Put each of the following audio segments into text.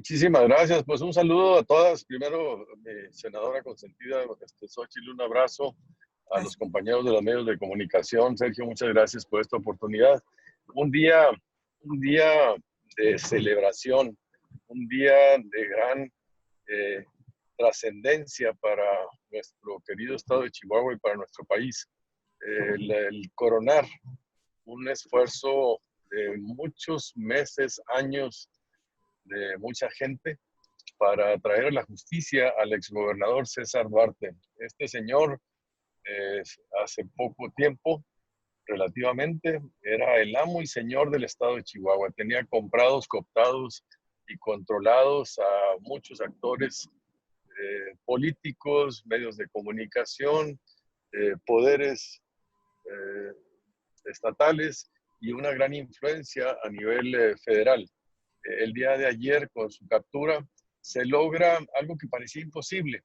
Muchísimas gracias. Pues un saludo a todas. Primero, mi senadora consentida, Xóchitl, un abrazo a los Gracias. compañeros de los medios de comunicación. Sergio, muchas gracias por esta oportunidad. Un día, un día de celebración, un día de gran eh, trascendencia para nuestro querido estado de Chihuahua y para nuestro país. El coronar un esfuerzo de muchos meses, años, de mucha gente para traer a la justicia al exgobernador César Duarte. Este señor, eh, hace poco tiempo, relativamente, era el amo y señor del estado de Chihuahua. Tenía comprados, cooptados y controlados a muchos actores políticos, medios de comunicación, poderes eh, estatales y una gran influencia a nivel federal. El día de ayer, con su captura, se logra algo que parecía imposible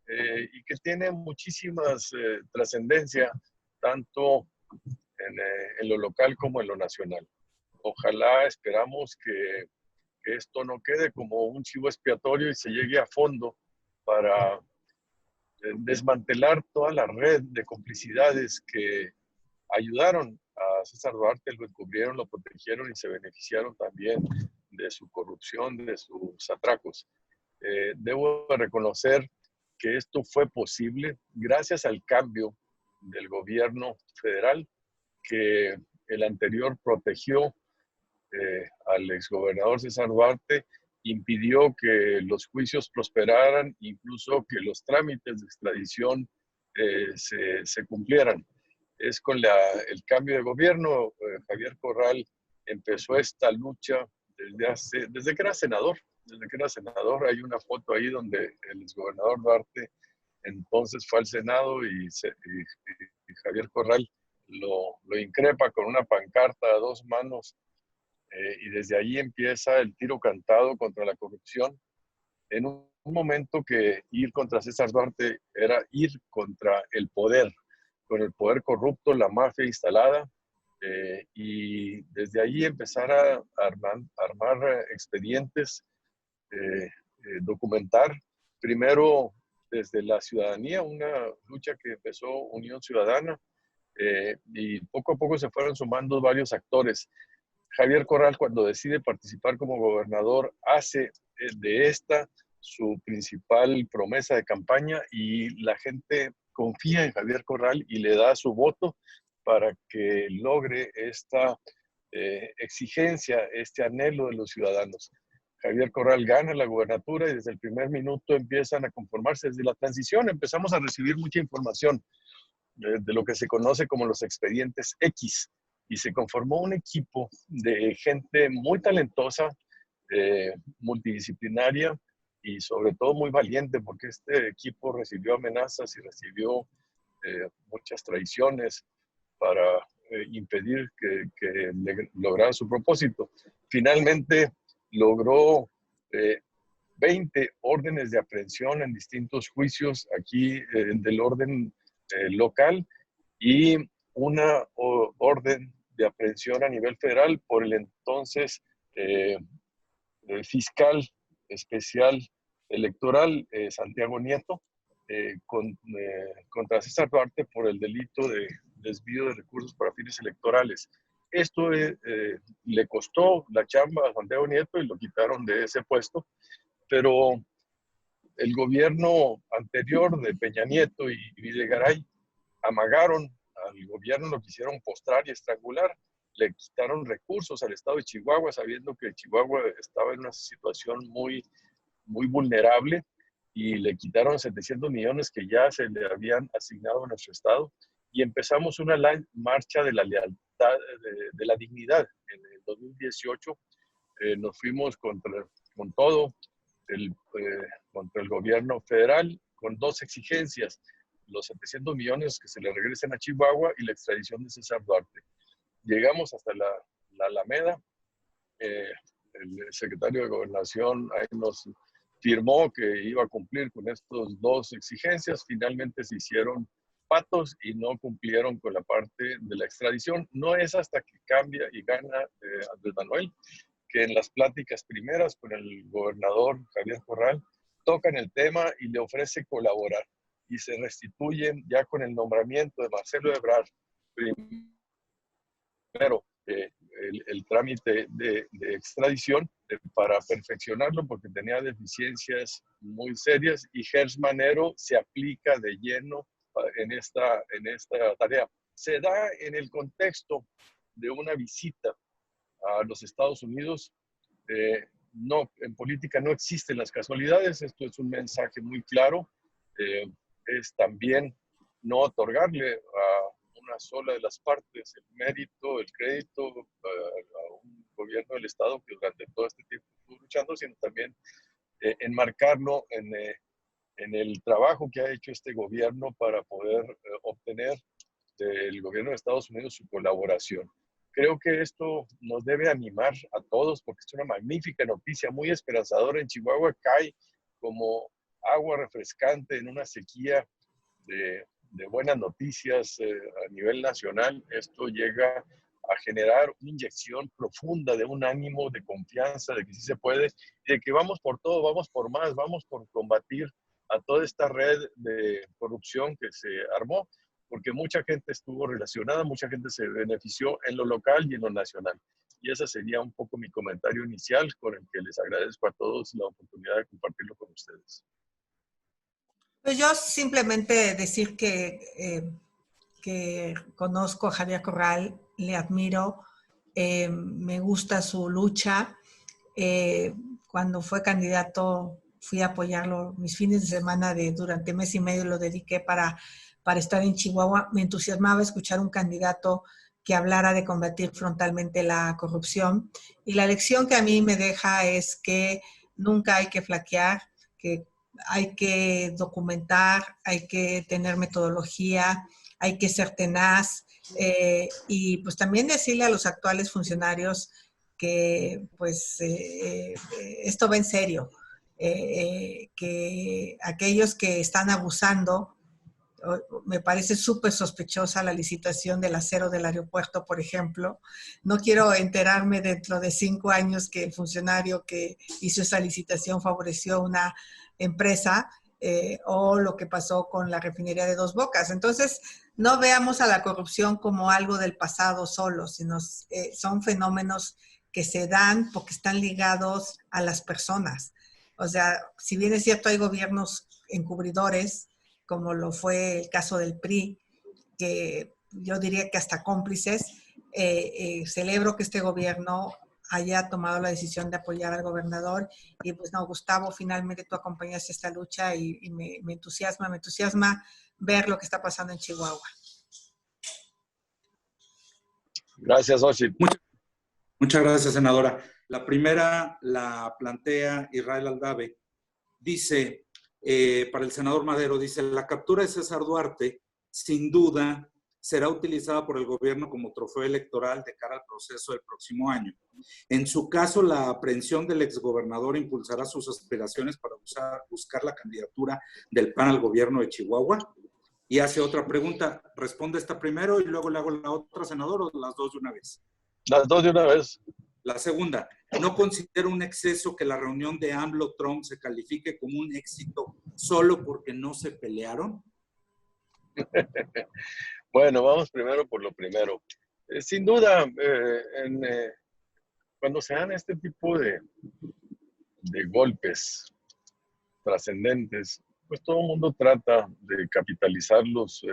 y que tiene muchísimas trascendencia, tanto en lo local como en lo nacional. Ojalá, esperamos que esto no quede como un chivo expiatorio y se llegue a fondo para desmantelar toda la red de complicidades que ayudaron a César Duarte, lo encubrieron, lo protegieron y se beneficiaron también de su corrupción, de sus atracos. Debo reconocer que esto fue posible gracias al cambio del gobierno federal, que el anterior protegió al exgobernador César Duarte, impidió que los juicios prosperaran, incluso que los trámites de extradición se cumplieran. Es con el cambio de gobierno, Javier Corral empezó esta lucha desde que era senador. Desde que era senador, hay una foto ahí donde el exgobernador Duarte entonces fue al Senado y Javier Corral lo increpa con una pancarta a dos manos y desde ahí empieza el tiro cantado contra la corrupción. En un momento que ir contra César Duarte era ir contra el poder, con el poder corrupto, la mafia instalada, y desde ahí empezar a armar expedientes, documentar, primero desde la ciudadanía, una lucha que empezó Unión Ciudadana, y poco a poco se fueron sumando varios actores. Javier Corral, cuando decide participar como gobernador, hace de esta su principal promesa de campaña y la gente confía en Javier Corral y le da su voto para que logre esta exigencia, este anhelo de los ciudadanos. Javier Corral gana la gubernatura y desde el primer minuto empiezan a conformarse. Desde la transición empezamos a recibir mucha información de lo que se conoce como los expedientes X, y se conformó un equipo de gente muy talentosa, multidisciplinaria y sobre todo muy valiente, porque este equipo recibió amenazas y recibió muchas traiciones para impedir que lograra su propósito. Finalmente logró 20 órdenes de aprehensión en distintos juicios aquí del orden local y una orden de aprehensión a nivel federal por el entonces fiscal especial electoral Santiago Nieto contra César Duarte por el delito de desvío de recursos para fines electorales. Esto le costó la chamba a Santiago Nieto y lo quitaron de ese puesto, pero el gobierno anterior de Peña Nieto y Videgaray amagaron al gobierno, lo quisieron postrar y estrangular, le quitaron recursos al estado de Chihuahua, sabiendo que Chihuahua estaba en una situación muy vulnerable, y le quitaron 700 millones que ya se le habían asignado a nuestro estado, y empezamos una marcha de la lealtad, de la dignidad. En el 2018 nos fuimos con todo contra el gobierno federal con dos exigencias: los 700 millones que se le regresen a Chihuahua y la extradición de César Duarte. Llegamos hasta la Alameda, el secretario de Gobernación ahí nos firmó que iba a cumplir con estas dos exigencias. Finalmente se hicieron patos y no cumplieron con la parte de la extradición. No es hasta que cambia y gana Andrés Manuel que en las pláticas primeras con el gobernador Javier Corral tocan el tema y le ofrece colaborar. Y se restituyen ya con el nombramiento de Marcelo Ebrard, primero el trámite de extradición para perfeccionarlo porque tenía deficiencias muy serias y Gers Manero se aplica de lleno en esta tarea. Se da en el contexto de una visita a los Estados Unidos. No, en política no existen las casualidades, esto es un mensaje muy claro. Es también no otorgarle a una sola de las partes el mérito, el crédito a un gobierno del Estado que durante todo este tiempo estuvo luchando, sino también enmarcarlo en el trabajo que ha hecho este gobierno para poder obtener del gobierno de Estados Unidos su colaboración. Creo que esto nos debe animar a todos porque es una magnífica noticia, muy esperanzadora. En Chihuahua cae como agua refrescante en una sequía de buenas noticias a nivel nacional. Esto llega a generar una inyección profunda de un ánimo, de confianza, de que sí se puede, y de que vamos por todo, vamos por más, vamos por combatir a toda esta red de corrupción que se armó, porque mucha gente estuvo relacionada, mucha gente se benefició en lo local y en lo nacional. Y ese sería un poco mi comentario inicial con el que les agradezco a todos la oportunidad de compartirlo con ustedes. Pues yo simplemente decir que conozco a Javier Corral, le admiro, me gusta su lucha. Cuando fue candidato fui a apoyarlo, mis fines de semana durante mes y medio lo dediqué para estar en Chihuahua. Me entusiasmaba escuchar un candidato que hablara de combatir frontalmente la corrupción. Y la lección que a mí me deja es que nunca hay que flaquear, que hay que documentar, hay que tener metodología, hay que ser tenaz y pues también decirle a los actuales funcionarios que pues esto va en serio, que aquellos que están abusando, me parece súper sospechosa la licitación del acero del aeropuerto, por ejemplo. No quiero enterarme dentro de 5 años que el funcionario que hizo esa licitación favoreció una empresa o lo que pasó con la refinería de Dos Bocas. Entonces, no veamos a la corrupción como algo del pasado solo, sino son fenómenos que se dan porque están ligados a las personas. O sea, si bien es cierto, hay gobiernos encubridores, como lo fue el caso del PRI, que yo diría que hasta cómplices. Celebro que este gobierno haya tomado la decisión de apoyar al gobernador y pues no, Gustavo, finalmente tú acompañaste esta lucha y me entusiasma ver lo que está pasando en Chihuahua. Gracias, Oshit. Muchas gracias, senadora. La primera la plantea Israel Aldave. Dice, para el senador Madero, dice, la captura de César Duarte, sin duda, será utilizada por el gobierno como trofeo electoral de cara al proceso del próximo año. En su caso, la aprehensión del exgobernador impulsará sus aspiraciones para buscar la candidatura del PAN al gobierno de Chihuahua. Y hace otra pregunta. ¿Responde esta primero y luego le hago la otra, senador, o las dos de una vez? Las dos de una vez. La segunda, ¿no considera un exceso que la reunión de AMLO-Trump se califique como un éxito solo porque no se pelearon? Bueno, vamos primero por lo primero. Sin duda, cuando se dan este tipo de golpes trascendentes, pues todo el mundo trata de capitalizarlos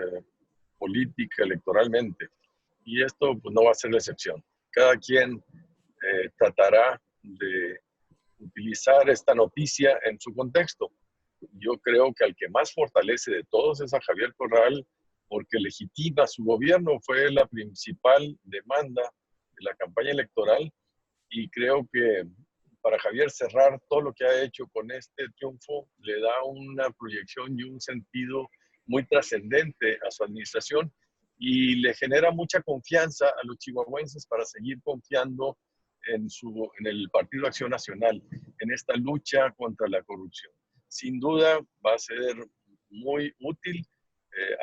política, electoralmente. Y esto pues, no va a ser la excepción. Cada quien tratará de utilizar esta noticia en su contexto. Yo creo que al que más fortalece de todos es a Javier Corral, porque legitima su gobierno, fue la principal demanda de la campaña electoral, y creo que para Javier cerrar todo lo que ha hecho con este triunfo le da una proyección y un sentido muy trascendente a su administración y le genera mucha confianza a los chihuahuenses para seguir confiando en el Partido Acción Nacional, en esta lucha contra la corrupción. Sin duda va a ser muy útil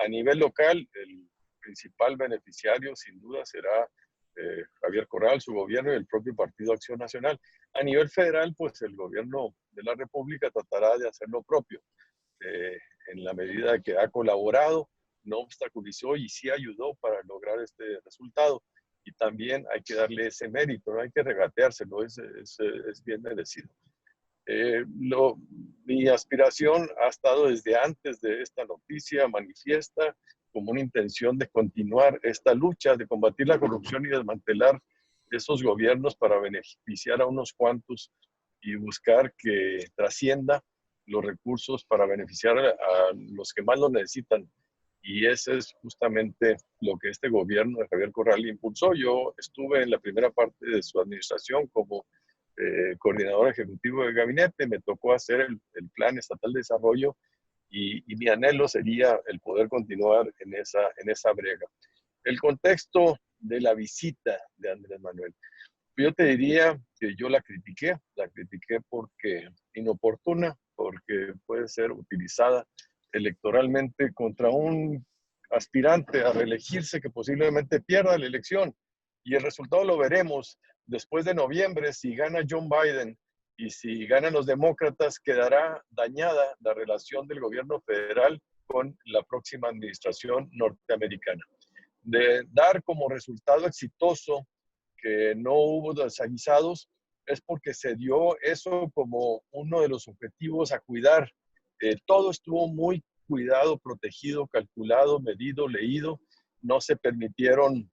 a nivel local. El principal beneficiario sin duda será Javier Corral, su gobierno y el propio Partido Acción Nacional. A nivel federal, pues el gobierno de la República tratará de hacer lo propio, en la medida que ha colaborado, no obstaculizó y sí ayudó para lograr este resultado. Y también hay que darle ese mérito, no hay que regateárselo, es bien merecido. Mi aspiración ha estado desde antes de esta noticia manifiesta como una intención de continuar esta lucha, de combatir la corrupción y desmantelar esos gobiernos para beneficiar a unos cuantos y buscar que trascienda los recursos para beneficiar a los que más lo necesitan. Y ese es justamente lo que este gobierno de Javier Corral impulsó. Yo estuve en la primera parte de su administración como coordinador ejecutivo de gabinete, me tocó hacer el Plan Estatal de Desarrollo y mi anhelo sería el poder continuar en esa brega. El contexto de la visita de Andrés Manuel. Yo te diría que yo la critiqué porque inoportuna, porque puede ser utilizada electoralmente contra un aspirante a reelegirse que posiblemente pierda la elección. Y el resultado lo veremos después de noviembre. Si gana John Biden y si ganan los demócratas, quedará dañada la relación del gobierno federal con la próxima administración norteamericana. De dar como resultado exitoso que no hubo desaguisados, es porque se dio eso como uno de los objetivos a cuidar. Todo estuvo muy cuidado, protegido, calculado, medido, leído. No se permitieron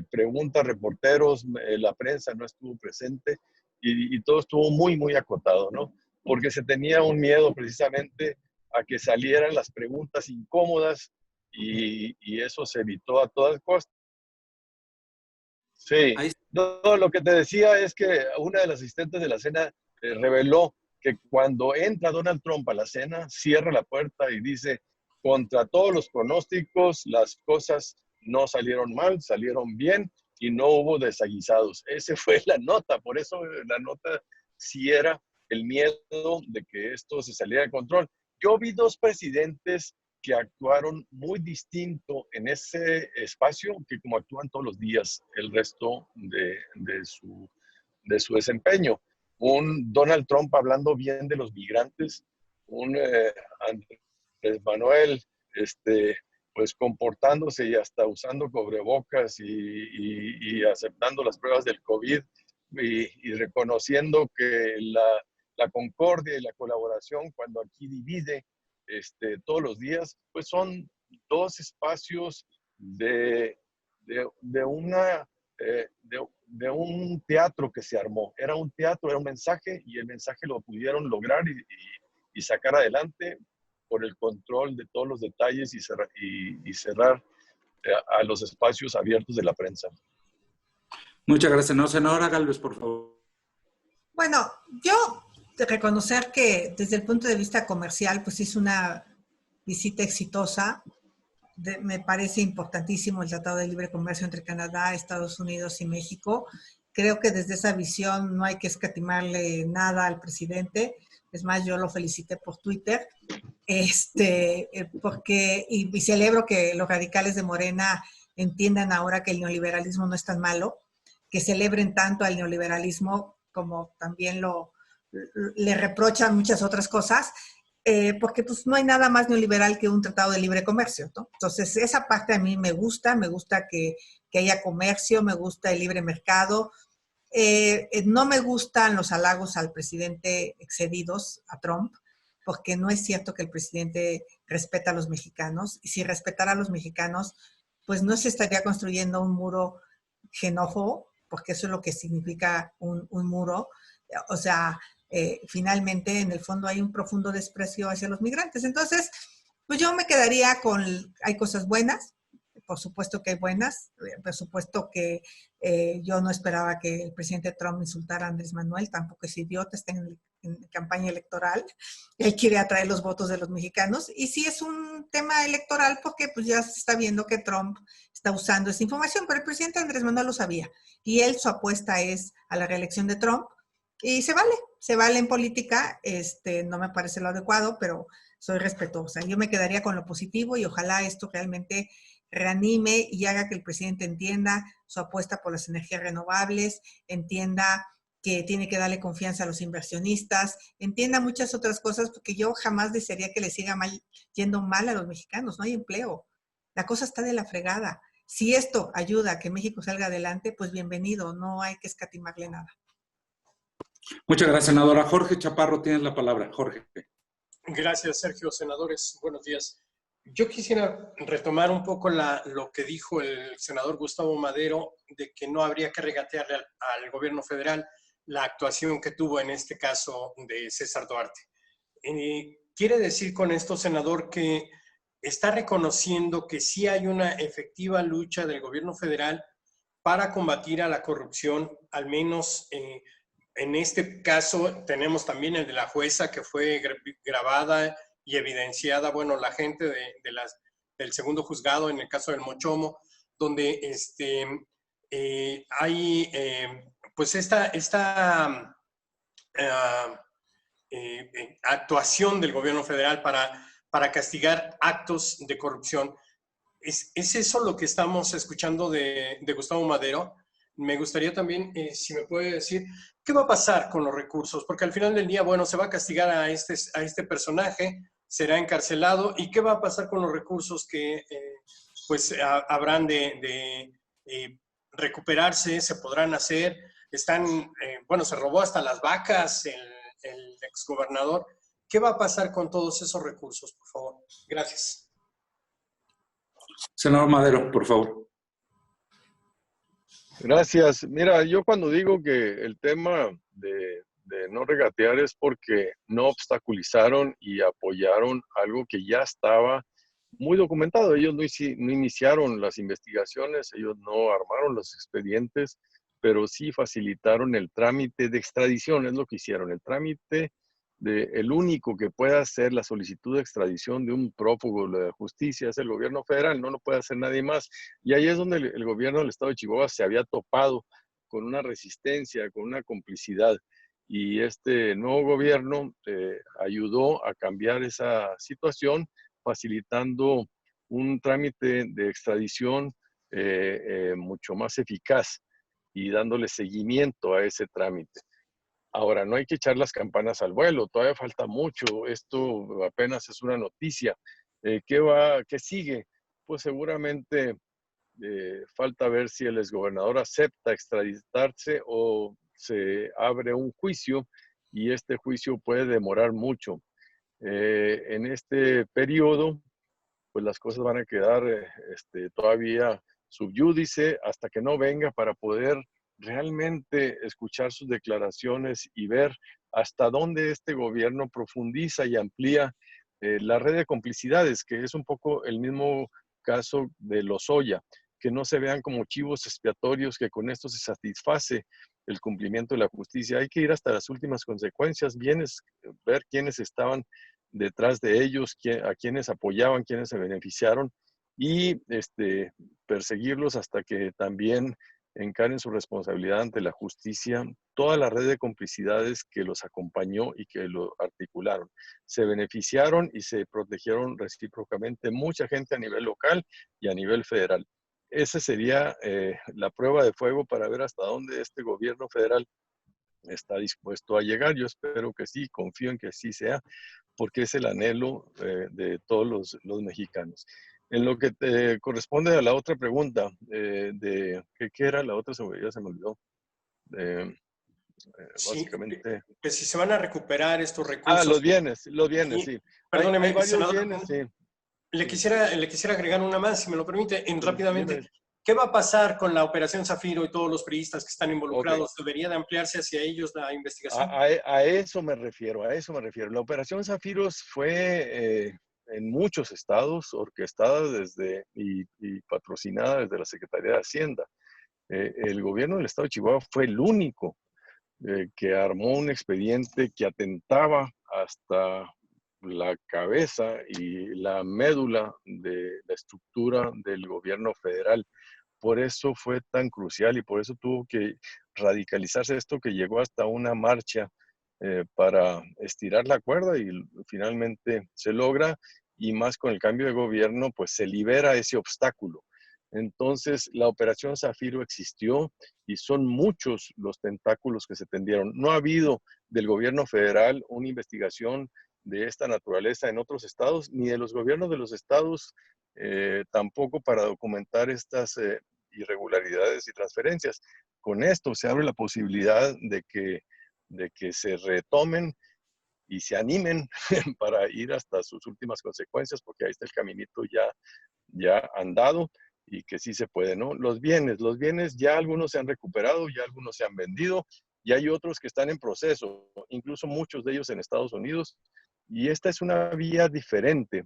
preguntas, reporteros, la prensa no estuvo presente y todo estuvo muy, muy acotado, ¿no? Porque se tenía un miedo precisamente a que salieran las preguntas incómodas y eso se evitó a todas costas. Sí, no, lo que te decía es que una de las asistentes de la cena reveló que cuando entra Donald Trump a la cena, cierra la puerta y dice, contra todos los pronósticos, las cosas no salieron mal, salieron bien y no hubo desaguisados. Esa fue la nota, por eso la nota sí era el miedo de que esto se saliera de control. Yo vi dos presidentes que actuaron muy distinto en ese espacio que como actúan todos los días el resto de su desempeño. Un Donald Trump hablando bien de los migrantes, un Andrés Manuel pues comportándose y hasta usando cubrebocas y aceptando las pruebas del COVID y reconociendo que la concordia y la colaboración cuando aquí divide todos los días, pues son dos espacios de un teatro que se armó. Era un teatro, era un mensaje y el mensaje lo pudieron lograr y sacar adelante por el control de todos los detalles y cerrar a los espacios abiertos de la prensa. Muchas gracias. No, senadora Gálvez, por favor. Bueno, yo de reconocer que desde el punto de vista comercial, pues es una visita exitosa. Me parece importantísimo el Tratado de Libre Comercio entre Canadá, Estados Unidos y México. Creo que desde esa visión no hay que escatimarle nada al presidente. Es más, yo lo felicité por Twitter. Porque, y celebro que los radicales de Morena entiendan ahora que el neoliberalismo no es tan malo, que celebren tanto al neoliberalismo como también le reprochan muchas otras cosas, porque pues no hay nada más neoliberal que un tratado de libre comercio, ¿no? Entonces, esa parte a mí me gusta que haya comercio, me gusta el libre mercado. No me gustan los halagos al presidente excedidos, a Trump, porque no es cierto que el presidente respeta a los mexicanos, y si respetara a los mexicanos, pues no se estaría construyendo un muro xenófobo, porque eso es lo que significa un muro. O sea, finalmente en el fondo hay un profundo desprecio hacia los migrantes. Entonces, pues yo me quedaría con, hay cosas buenas, por supuesto que hay buenas, por supuesto que yo no esperaba que el presidente Trump insultara a Andrés Manuel, tampoco es idiota, está en campaña electoral, él quiere atraer los votos de los mexicanos, y sí es un tema electoral porque pues ya se está viendo que Trump está usando esa información, pero el presidente Andrés Manuel lo sabía, y él su apuesta es a la reelección de Trump, y se vale en política, no me parece lo adecuado, pero soy respetuosa. Yo me quedaría con lo positivo y ojalá esto realmente reanime y haga que el presidente entienda su apuesta por las energías renovables, entienda que tiene que darle confianza a los inversionistas, entienda muchas otras cosas, porque yo jamás desearía que le siga yendo mal a los mexicanos. No hay empleo. La cosa está de la fregada. Si esto ayuda a que México salga adelante, pues bienvenido, no hay que escatimarle nada. Muchas gracias, senadora. Jorge Chaparro, tienes la palabra. Jorge. Gracias, Sergio. Senadores, buenos días. Yo quisiera retomar un poco lo que dijo el senador Gustavo Madero de que no habría que regatearle al gobierno federal la actuación que tuvo en este caso de César Duarte. ¿Quiere decir con esto, senador, que está reconociendo que sí hay una efectiva lucha del gobierno federal para combatir a la corrupción, al menos en este caso tenemos también el de la jueza que fue grabada y evidenciada, bueno, la gente del segundo juzgado en el caso del Mochomo, donde hay pues esta actuación del gobierno federal para castigar actos de corrupción. ¿Es eso lo que estamos escuchando de Gustavo Madero? Me gustaría también, si me puede decir, ¿qué va a pasar con los recursos? Porque al final del día, bueno, se va a castigar a este personaje, será encarcelado, ¿y qué va a pasar con los recursos que pues habrán de recuperarse, se podrán hacer? Bueno, se robó hasta las vacas el exgobernador. ¿Qué va a pasar con todos esos recursos, por favor? Gracias. Senador Madero, por favor. Gracias. Mira, yo cuando digo que el tema de no regatear es porque no obstaculizaron y apoyaron algo que ya estaba muy documentado. Ellos no iniciaron las investigaciones, ellos no armaron los expedientes, pero sí facilitaron el trámite de extradición, es lo que hicieron, el trámite el único que puede hacer la solicitud de extradición de un prófugo de la justicia es el gobierno federal, no lo puede hacer nadie más. Y ahí es donde el gobierno del estado de Chihuahua se había topado con una resistencia, con una complicidad. Y este nuevo gobierno ayudó a cambiar esa situación, facilitando un trámite de extradición mucho más eficaz y dándole seguimiento a ese trámite. Ahora, no hay que echar las campanas al vuelo, todavía falta mucho, esto apenas es una noticia. ¿Qué sigue? Pues seguramente falta ver si el exgobernador acepta extraditarse o se abre un juicio y este juicio puede demorar mucho. En este periodo, pues las cosas van a quedar todavía sub iudice hasta que no venga para poder realmente escuchar sus declaraciones y ver hasta dónde este gobierno profundiza y amplía la red de complicidades, que es un poco el mismo caso de Lozoya, que no se vean como chivos expiatorios, que con esto se satisface el cumplimiento de la justicia. Hay que ir hasta las últimas consecuencias, ver quiénes estaban detrás de ellos, a quienes apoyaban, quienes se beneficiaron y perseguirlos hasta que también encaren su responsabilidad ante la justicia, toda la red de complicidades que los acompañó y que lo articularon. Se beneficiaron y se protegieron recíprocamente mucha gente a nivel local y a nivel federal. Esa sería la prueba de fuego para ver hasta dónde este gobierno federal está dispuesto a llegar. Yo espero que sí, confío en que sí sea, porque es el anhelo de todos los mexicanos. En lo que te corresponde a la otra pregunta, ¿qué era la otra? Ya se me olvidó. Básicamente. Sí, que si se van a recuperar estos recursos. Los bienes, sí. Perdóneme, hay varios senador, bienes, sí. Le quisiera agregar una más, si me lo permite, rápidamente. Dime. ¿Qué va a pasar con la Operación Zafiro y todos los priistas que están involucrados? Okay. ¿Debería de ampliarse hacia ellos la investigación? A eso me refiero, La Operación Zafiros fue en muchos estados orquestada y patrocinada desde la Secretaría de Hacienda. El gobierno del estado de Chihuahua fue el único que armó un expediente que atentaba hasta la cabeza y la médula de la estructura del gobierno federal. Por eso fue tan crucial y por eso tuvo que radicalizarse esto que llegó hasta una marcha para estirar la cuerda y finalmente se logra y más con el cambio de gobierno, pues se libera ese obstáculo. Entonces, la operación Zafiro existió y son muchos los tentáculos que se tendieron. No ha habido del gobierno federal una investigación de esta naturaleza en otros estados, ni de los gobiernos de los estados tampoco para documentar estas irregularidades y transferencias. Con esto se abre la posibilidad de que se retomen y se animen para ir hasta sus últimas consecuencias, porque ahí está el caminito ya andado y que sí se puede, ¿no? Los bienes ya algunos se han recuperado, ya algunos se han vendido y hay otros que están en proceso, incluso muchos de ellos en Estados Unidos, y esta es una vía diferente.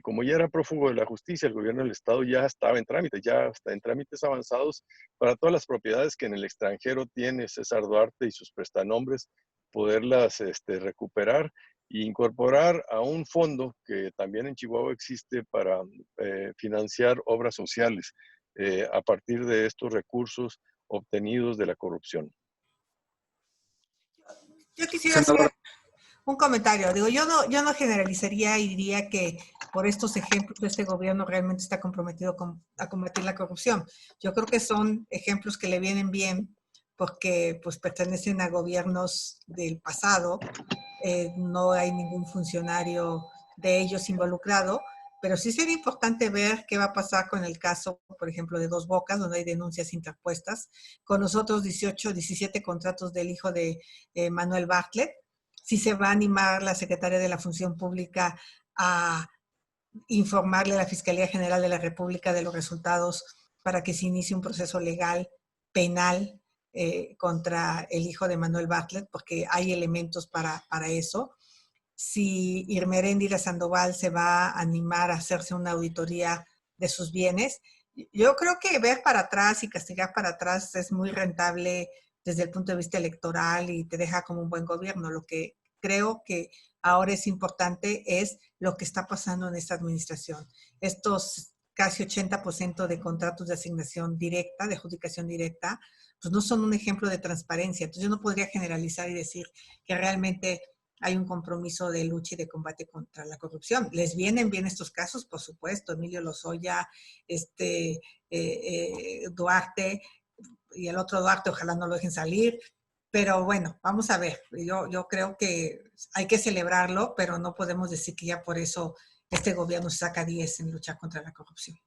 Como ya era prófugo de la justicia, el gobierno del estado ya estaba en trámite, ya está en trámites avanzados para todas las propiedades que en el extranjero tiene César Duarte y sus prestanombres, poderlas recuperar e incorporar a un fondo que también en Chihuahua existe para financiar obras sociales a partir de estos recursos obtenidos de la corrupción. Yo quisiera hacer Senadora. un comentario. Digo, yo no generalizaría y diría que por estos ejemplos este gobierno realmente está comprometido a combatir la corrupción. Yo creo que son ejemplos que le vienen bien porque pues pertenecen a gobiernos del pasado. No hay ningún funcionario de ellos involucrado, pero sí sería importante ver qué va a pasar con el caso, por ejemplo, de Dos Bocas, donde hay denuncias interpuestas, con los otros 18, 17 contratos del hijo de Manuel Bartlett, si se va a animar la Secretaría de la Función Pública a informarle a la Fiscalía General de la República de los resultados para que se inicie un proceso legal, penal, contra el hijo de Manuel Bartlett, porque hay elementos para eso. Si Irma Eréndira Sandoval se va a animar a hacerse una auditoría de sus bienes. Yo creo que ver para atrás y castigar para atrás es muy rentable desde el punto de vista electoral y te deja como un buen gobierno. Lo que creo que ahora es importante es lo que está pasando en esta administración. Estos casi 80% de contratos de asignación directa, de adjudicación directa, pues no son un ejemplo de transparencia. Entonces yo no podría generalizar y decir que realmente hay un compromiso de lucha y de combate contra la corrupción. ¿Les vienen bien estos casos? Por supuesto, Emilio Lozoya, Duarte y el otro Duarte, ojalá no lo dejen salir. Pero bueno, vamos a ver. Yo creo que hay que celebrarlo, pero no podemos decir que ya por eso este gobierno saca 10 en luchar contra la corrupción.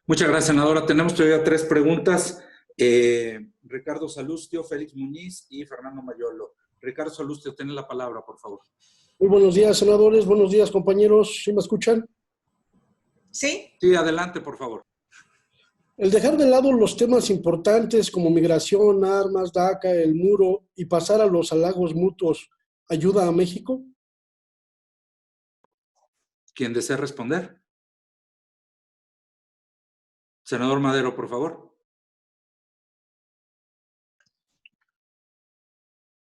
Muchas gracias, senadora. Tenemos todavía 3 preguntas. Ricardo Salustio, Félix Muñiz y Fernando Mayolo. Ricardo Salustio, tiene la palabra, por favor. Muy buenos días, senadores. Buenos días, compañeros. ¿Sí me escuchan? ¿Sí? Sí, adelante, por favor. El dejar de lado los temas importantes como migración, armas, DACA, el muro y pasar a los halagos mutuos, ¿ayuda a México? ¿Quién desea responder? Senador Madero, por favor.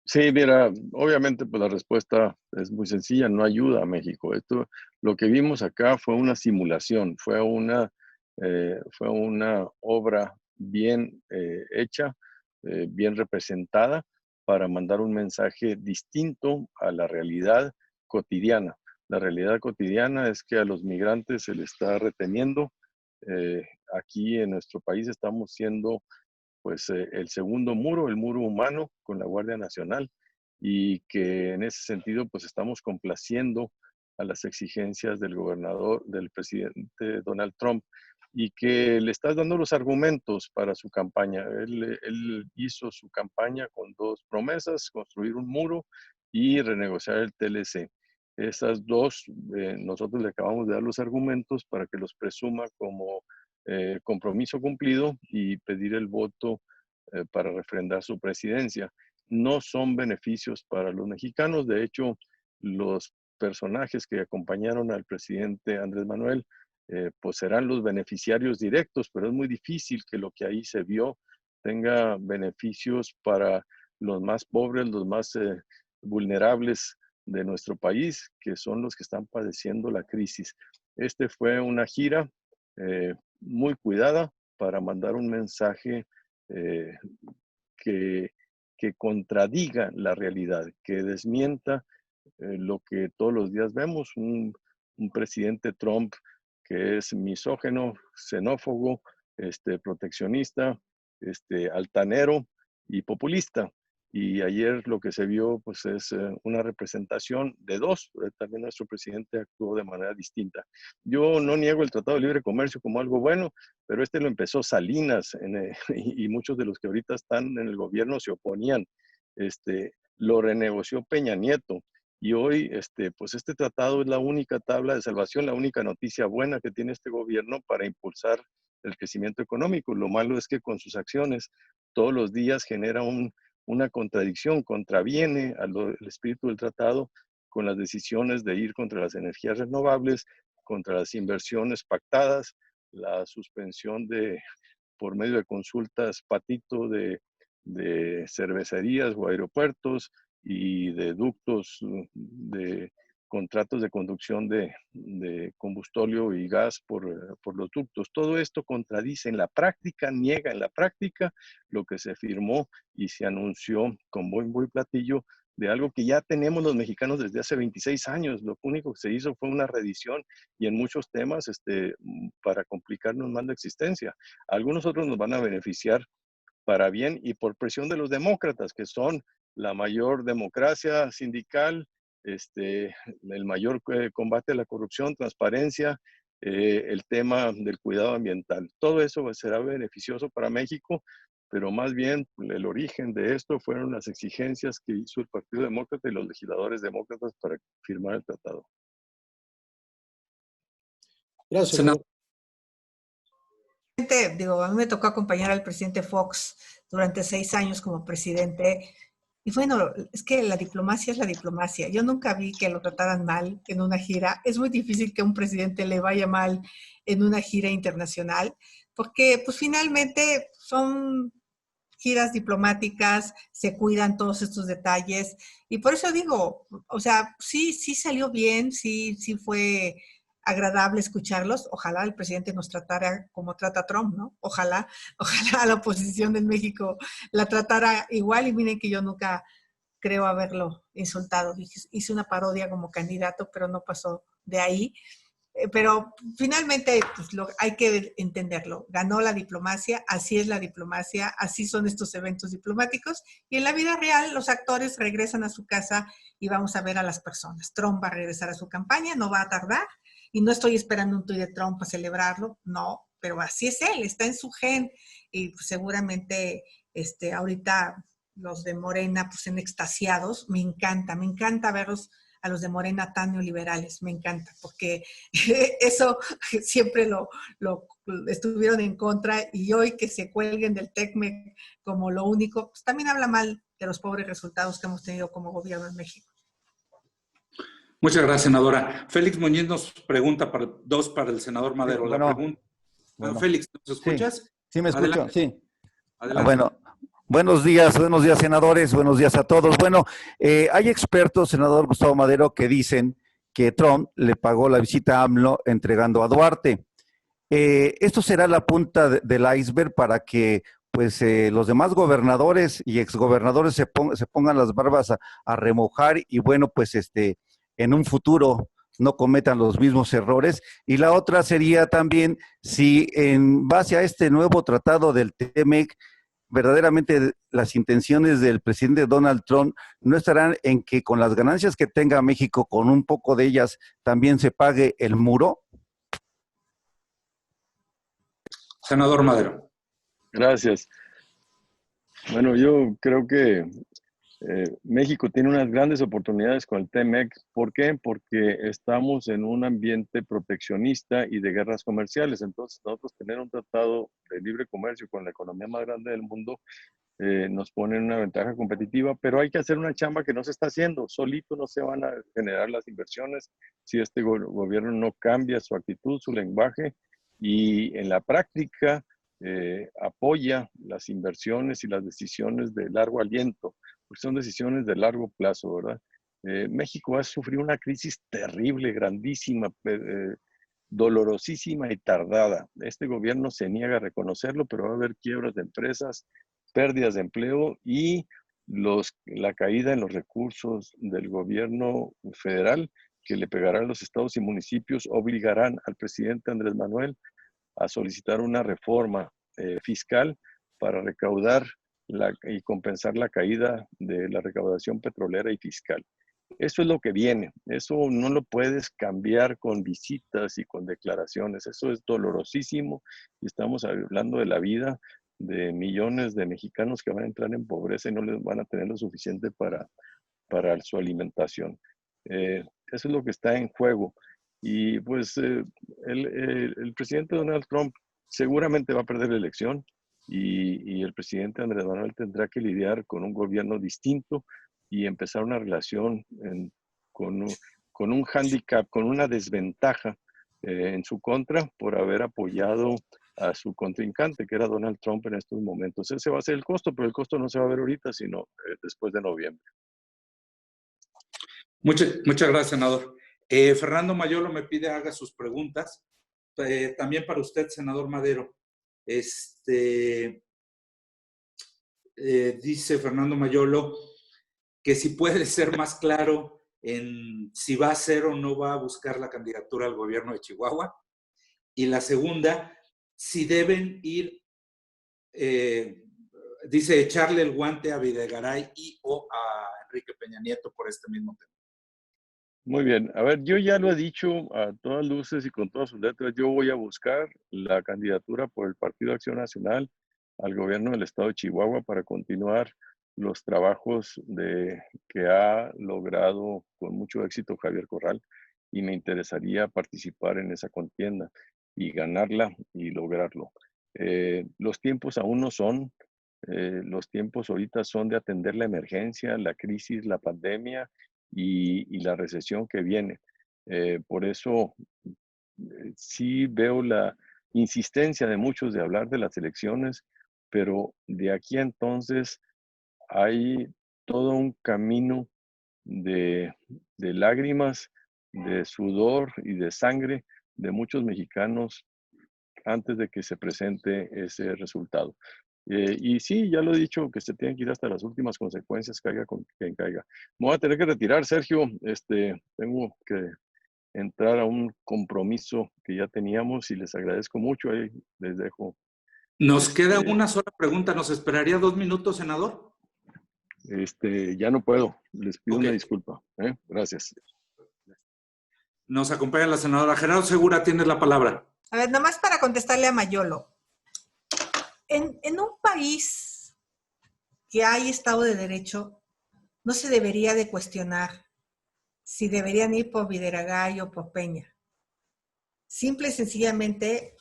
Sí, mira, obviamente pues la respuesta es muy sencilla, no ayuda a México. Lo que vimos acá fue una simulación, fue una obra bien hecha, bien representada para mandar un mensaje distinto a la realidad cotidiana. La realidad cotidiana es que a los migrantes se les está reteniendo. Aquí en nuestro país estamos siendo pues el segundo muro, el muro humano con la Guardia Nacional, y que en ese sentido pues estamos complaciendo a las exigencias del gobernador, del presidente Donald Trump, y que le estás dando los argumentos para su campaña. Él hizo su campaña con 2 promesas: construir un muro y renegociar el TLC. Esas 2, nosotros le acabamos de dar los argumentos para que los presuma como compromiso cumplido y pedir el voto para refrendar su presidencia. No son beneficios para los mexicanos. De hecho, los personajes que acompañaron al presidente Andrés Manuel pues serán los beneficiarios directos, pero es muy difícil que lo que ahí se vio tenga beneficios para los más pobres, los más vulnerables de nuestro país, que son los que están padeciendo la crisis. Fue una gira muy cuidada para mandar un mensaje que contradiga la realidad, que desmienta lo que todos los días vemos, un presidente Trump que es misógeno, xenófobo, proteccionista, altanero y populista. Y ayer lo que se vio pues es una representación de dos. También nuestro presidente actuó de manera distinta. Yo no niego el Tratado de Libre Comercio como algo bueno, pero lo empezó Salinas y muchos de los que ahorita están en el gobierno se oponían. Lo renegoció Peña Nieto. Y hoy, pues este tratado es la única tabla de salvación, la única noticia buena que tiene este gobierno para impulsar el crecimiento económico. Lo malo es que con sus acciones todos los días genera una contradicción, contraviene al espíritu del tratado con las decisiones de ir contra las energías renovables, contra las inversiones pactadas, la suspensión por medio de consultas patito de cervecerías o aeropuertos, y de ductos, de contratos de conducción de combustóleo y gas por los ductos. Todo esto contradice en la práctica, niega en la práctica lo que se firmó y se anunció con bombo y platillo de algo que ya tenemos los mexicanos desde hace 26 años. Lo único que se hizo fue una reedición y en muchos temas para complicarnos más la existencia. Algunos otros nos van a beneficiar para bien y por presión de los demócratas, que son la mayor democracia sindical, el mayor combate a la corrupción, transparencia, el tema del cuidado ambiental. Todo eso será beneficioso para México, pero más bien el origen de esto fueron las exigencias que hizo el Partido Demócrata y los legisladores demócratas para firmar el tratado. Gracias, Senador. Digo, a mí me tocó acompañar al presidente Fox durante 6 años como presidente. Y bueno, es que la diplomacia es la diplomacia. Yo nunca vi que lo trataran mal en una gira. Es muy difícil que a un presidente le vaya mal en una gira internacional, porque pues finalmente son giras diplomáticas, se cuidan todos estos detalles. Y por eso digo, o sea, sí salió bien, sí fue agradable escucharlos. Ojalá el presidente nos tratara como trata Trump, ¿no? Ojalá la oposición en México la tratara igual. Y miren que yo nunca creo haberlo insultado. Hice una parodia como candidato, pero no pasó de ahí. Pero finalmente pues, hay que entenderlo. Ganó la diplomacia, así es la diplomacia, así son estos eventos diplomáticos. Y en la vida real los actores regresan a su casa y vamos a ver a las personas. Trump va a regresar a su campaña, no va a tardar. Y no estoy esperando un tuit de Trump para celebrarlo, no, pero así es él, está en su gen. Y pues, seguramente ahorita los de Morena pues en extasiados. Me encanta verlos a los de Morena tan neoliberales, me encanta, porque eso siempre lo estuvieron en contra, y hoy que se cuelguen del TECMEC como lo único, pues también habla mal de los pobres resultados que hemos tenido como gobierno en México. Muchas gracias, senadora. Félix Muñiz nos pregunta para el senador Madero. Sí, bueno, la pregunta. Bueno, Félix, ¿nos escuchas? Sí, me escucho, Adelante. sí. Adelante. Bueno, buenos días, senadores, buenos días a todos. Bueno, hay expertos, senador Gustavo Madero, que dicen que Trump le pagó la visita a AMLO entregando a Duarte. Esto será la punta del iceberg para que pues los demás gobernadores y exgobernadores se pongan las barbas a remojar y bueno, pues en un futuro no cometan los mismos errores. Y la otra sería también si en base a este nuevo tratado del TEMEC, verdaderamente las intenciones del presidente Donald Trump no estarán en que con las ganancias que tenga México, con un poco de ellas, también se pague el muro. Senador Madero. Gracias. Bueno, yo creo que México tiene unas grandes oportunidades con el TEMEC. ¿Por qué? Porque estamos en un ambiente proteccionista y de guerras comerciales. Entonces, nosotros tener un tratado de libre comercio con la economía más grande del mundo nos pone en una ventaja competitiva, pero hay que hacer una chamba que no se está haciendo. Solito no se van a generar las inversiones si este gobierno no cambia su actitud, su lenguaje, y en la práctica apoya las inversiones y las decisiones de largo aliento, porque son decisiones de largo plazo, ¿verdad? México ha sufrido una crisis terrible, grandísima, dolorosísima y tardada. Este gobierno se niega a reconocerlo, pero va a haber quiebras de empresas, pérdidas de empleo y la caída en los recursos del gobierno federal que le pegarán a los estados y municipios obligarán al presidente Andrés Manuel a solicitar una reforma fiscal para recaudar y compensar la caída de la recaudación petrolera y fiscal. Eso es lo que viene. Eso no lo puedes cambiar con visitas y con declaraciones. Eso es dolorosísimo y estamos hablando de la vida de millones de mexicanos que van a entrar en pobreza y no les van a tener lo suficiente para su alimentación. Eso es lo que está en juego. Y pues el presidente Donald Trump seguramente va a perder la elección y el presidente Andrés Manuel tendrá que lidiar con un gobierno distinto y empezar una relación con un hándicap, con una desventaja en su contra por haber apoyado a su contrincante, que era Donald Trump en estos momentos. Ese va a ser el costo, pero el costo no se va a ver ahorita, sino después de noviembre. Muchas gracias, senador. Fernando Mayolo me pide haga sus preguntas. También para usted, senador Madero. Dice Fernando Mayolo que si puede ser más claro en si va a ser o no va a buscar la candidatura al gobierno de Chihuahua. Y la segunda, si deben ir, dice, echarle el guante a Videgaray y o a Enrique Peña Nieto por este mismo tema. Muy bien. A ver, yo ya lo he dicho a todas luces y con todas sus letras, yo voy a buscar la candidatura por el Partido Acción Nacional al gobierno del estado de Chihuahua para continuar los trabajos que ha logrado con mucho éxito Javier Corral y me interesaría participar en esa contienda y ganarla y lograrlo. Los tiempos aún no son, los tiempos ahorita son de atender la emergencia, la crisis, la pandemia y la recesión que viene. Por eso sí veo la insistencia de muchos de hablar de las elecciones, pero de aquí a entonces hay todo un camino de lágrimas, de sudor y de sangre de muchos mexicanos antes de que se presente ese resultado. Y sí, ya lo he dicho, que se tienen que ir hasta las últimas consecuencias, caiga con quien caiga. Me voy a tener que retirar, Sergio. Tengo que entrar a un compromiso que ya teníamos y les agradezco mucho. Ahí les dejo. Nos queda una sola pregunta. ¿Nos esperaría 2 minutos, senador? Ya no puedo. Les pido una disculpa. Gracias. Nos acompaña la senadora Gerardo Segura. Tienes la palabra. A ver, nomás para contestarle a Mayolo. En un país que hay Estado de Derecho, no se debería de cuestionar si deberían ir por Videgaray o por Peña. Simple y sencillamente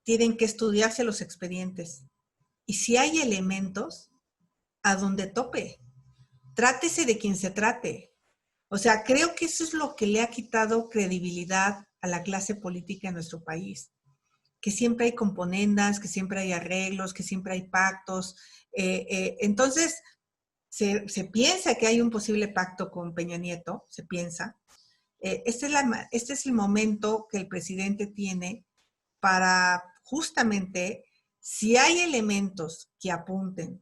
tienen que estudiarse los expedientes. Y si hay elementos, a donde tope. Trátese de quien se trate. O sea, creo que eso es lo que le ha quitado credibilidad a la clase política en nuestro país. Que siempre hay componendas, que siempre hay arreglos, que siempre hay pactos. Entonces, se piensa que hay un posible pacto con Peña Nieto, se piensa. Este es el momento que el presidente tiene para justamente, si hay elementos que apunten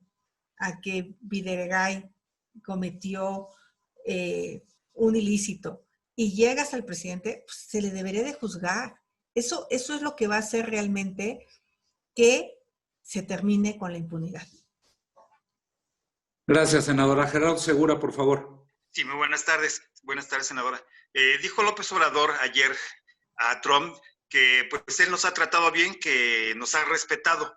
a que Videgaray cometió un ilícito y llegas al presidente, pues, se le debería de juzgar. Eso es lo que va a hacer realmente que se termine con la impunidad. Gracias, senadora. Gerardo Segura, por favor. Sí, muy buenas tardes. Buenas tardes, senadora. Dijo López Obrador ayer a Trump que pues él nos ha tratado bien, que nos ha respetado.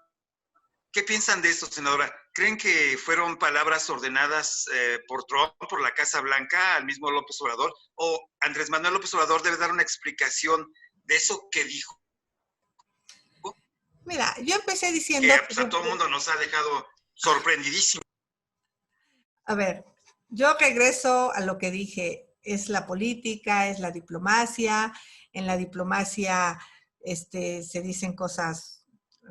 ¿Qué piensan de esto, senadora? ¿Creen que fueron palabras ordenadas por Trump, por la Casa Blanca, al mismo López Obrador? ¿O Andrés Manuel López Obrador debe dar una explicación de eso que dijo? Mira, yo empecé diciendo... Que pues, a todo el mundo nos ha dejado sorprendidísimos. A ver, yo regreso a lo que dije. Es la política, es la diplomacia. En la diplomacia se dicen cosas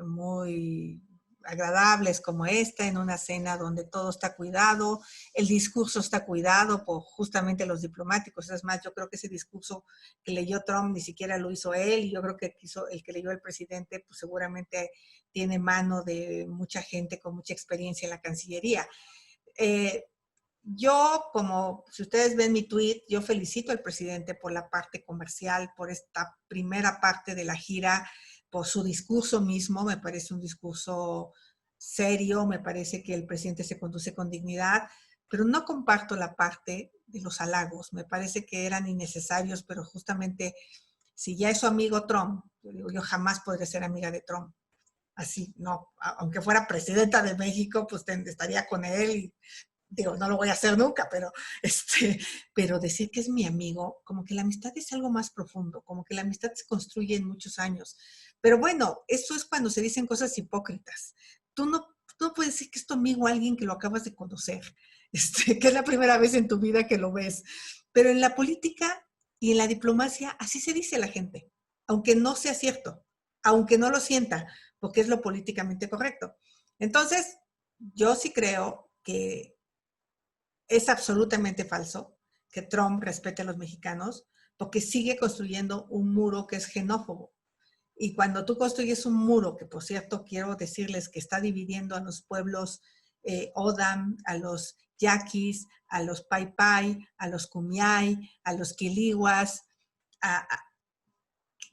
muy agradables como esta, en una cena donde todo está cuidado, el discurso está cuidado por justamente los diplomáticos. Es más, yo creo que ese discurso que leyó Trump ni siquiera lo hizo él, y yo creo que el que leyó el presidente pues seguramente tiene mano de mucha gente con mucha experiencia en la Cancillería. Yo, como si ustedes ven mi tweet, yo felicito al presidente por la parte comercial, por esta primera parte de la gira, por su discurso mismo. Me parece un discurso serio, me parece que el presidente se conduce con dignidad, pero no comparto la parte de los halagos. Me parece que eran innecesarios, pero justamente si ya es su amigo Trump, yo jamás podré ser amiga de Trump. Así, no, aunque fuera presidenta de México, pues estaría con él y digo, no lo voy a hacer nunca, pero decir que es mi amigo, como que la amistad es algo más profundo, como que la amistad se construye en muchos años. Pero bueno, eso es cuando se dicen cosas hipócritas. Tú no puedes decir que es tu amigo alguien que lo acabas de conocer, que es la primera vez en tu vida que lo ves. Pero en la política y en la diplomacia, así se dice a la gente, aunque no sea cierto, aunque no lo sienta, porque es lo políticamente correcto. Entonces, yo sí creo que es absolutamente falso que Trump respete a los mexicanos, porque sigue construyendo un muro que es xenófobo. Y cuando tú construyes un muro, que por cierto quiero decirles que está dividiendo a los pueblos Odam, a los Yaquis, a los Pai Pai, a los Kumiai, a los Quilihuas,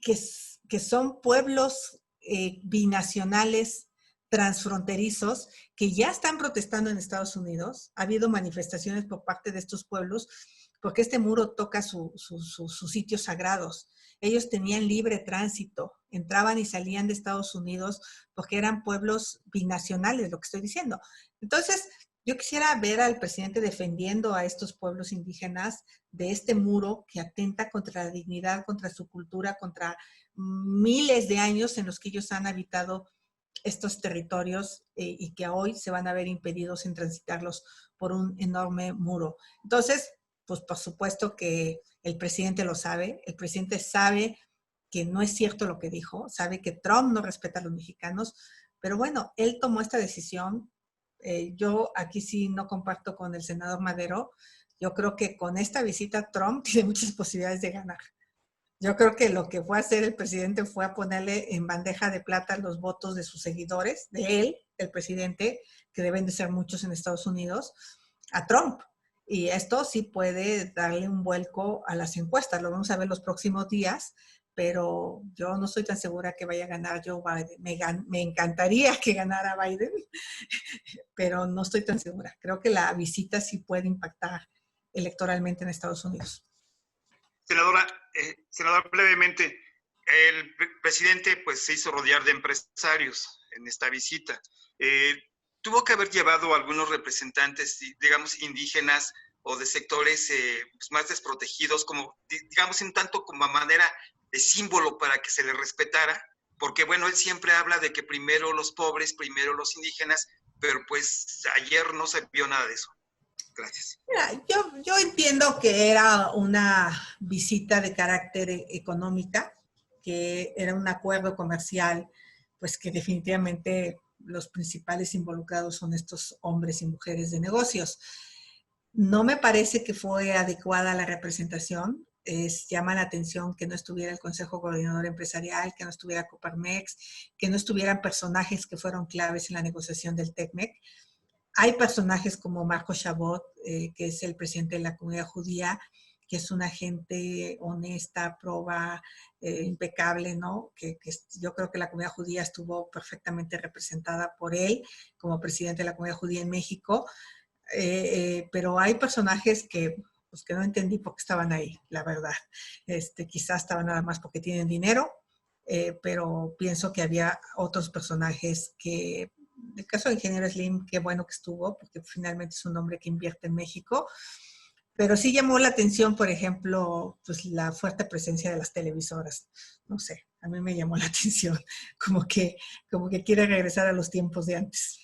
que son pueblos binacionales transfronterizos que ya están protestando en Estados Unidos. Ha habido manifestaciones por parte de estos pueblos porque este muro toca sus sitios sagrados. Ellos tenían libre tránsito, entraban y salían de Estados Unidos porque eran pueblos binacionales, lo que estoy diciendo. Entonces, yo quisiera ver al presidente defendiendo a estos pueblos indígenas de este muro que atenta contra la dignidad, contra su cultura, contra miles de años en los que ellos han habitado estos territorios y que hoy se van a ver impedidos en transitarlos por un enorme muro. Entonces, pues por supuesto que el presidente lo sabe, el presidente sabe que no es cierto lo que dijo, sabe que Trump no respeta a los mexicanos, pero bueno, él tomó esta decisión. Yo aquí sí no comparto con el senador Madero. Yo creo que con esta visita Trump tiene muchas posibilidades de ganar. Yo creo que lo que fue a hacer el presidente fue a ponerle en bandeja de plata los votos de sus seguidores, de él, el presidente, que deben de ser muchos en Estados Unidos, a Trump. Y esto sí puede darle un vuelco a las encuestas. Lo vamos a ver los próximos días, pero yo no estoy tan segura que vaya a ganar Joe Biden. Me encantaría que ganara Biden, pero no estoy tan segura. Creo que la visita sí puede impactar electoralmente en Estados Unidos. Senadora, brevemente, el presidente pues se hizo rodear de empresarios en esta visita. Tuvo que haber llevado a algunos representantes, digamos, indígenas o de sectores pues más desprotegidos, como, digamos, un tanto como a manera de símbolo para que se le respetara, porque, bueno, él siempre habla de que primero los pobres, primero los indígenas, pero pues ayer no se vio nada de eso. Gracias. Mira, yo entiendo que era una visita de carácter económica, que era un acuerdo comercial, pues que definitivamente los principales involucrados son estos hombres y mujeres de negocios. No me parece que fue adecuada la representación. Llama la atención que no estuviera el Consejo Coordinador Empresarial, que no estuviera Coparmex, que no estuvieran personajes que fueron claves en la negociación del TECMEC. Hay personajes como Marco Chabot, que es el presidente de la comunidad judía, que es una gente honesta, proba, impecable, ¿no? Que yo creo que la comunidad judía estuvo perfectamente representada por él como presidente de la comunidad judía en México. Pero hay personajes que no entendí por qué estaban ahí, la verdad. Quizás estaban nada más porque tienen dinero, pero pienso que había otros personajes que... El caso de Ingeniero Slim, qué bueno que estuvo, porque finalmente es un hombre que invierte en México. Pero sí llamó la atención, por ejemplo, pues la fuerte presencia de las televisoras. No sé, a mí me llamó la atención, como que quiere regresar a los tiempos de antes.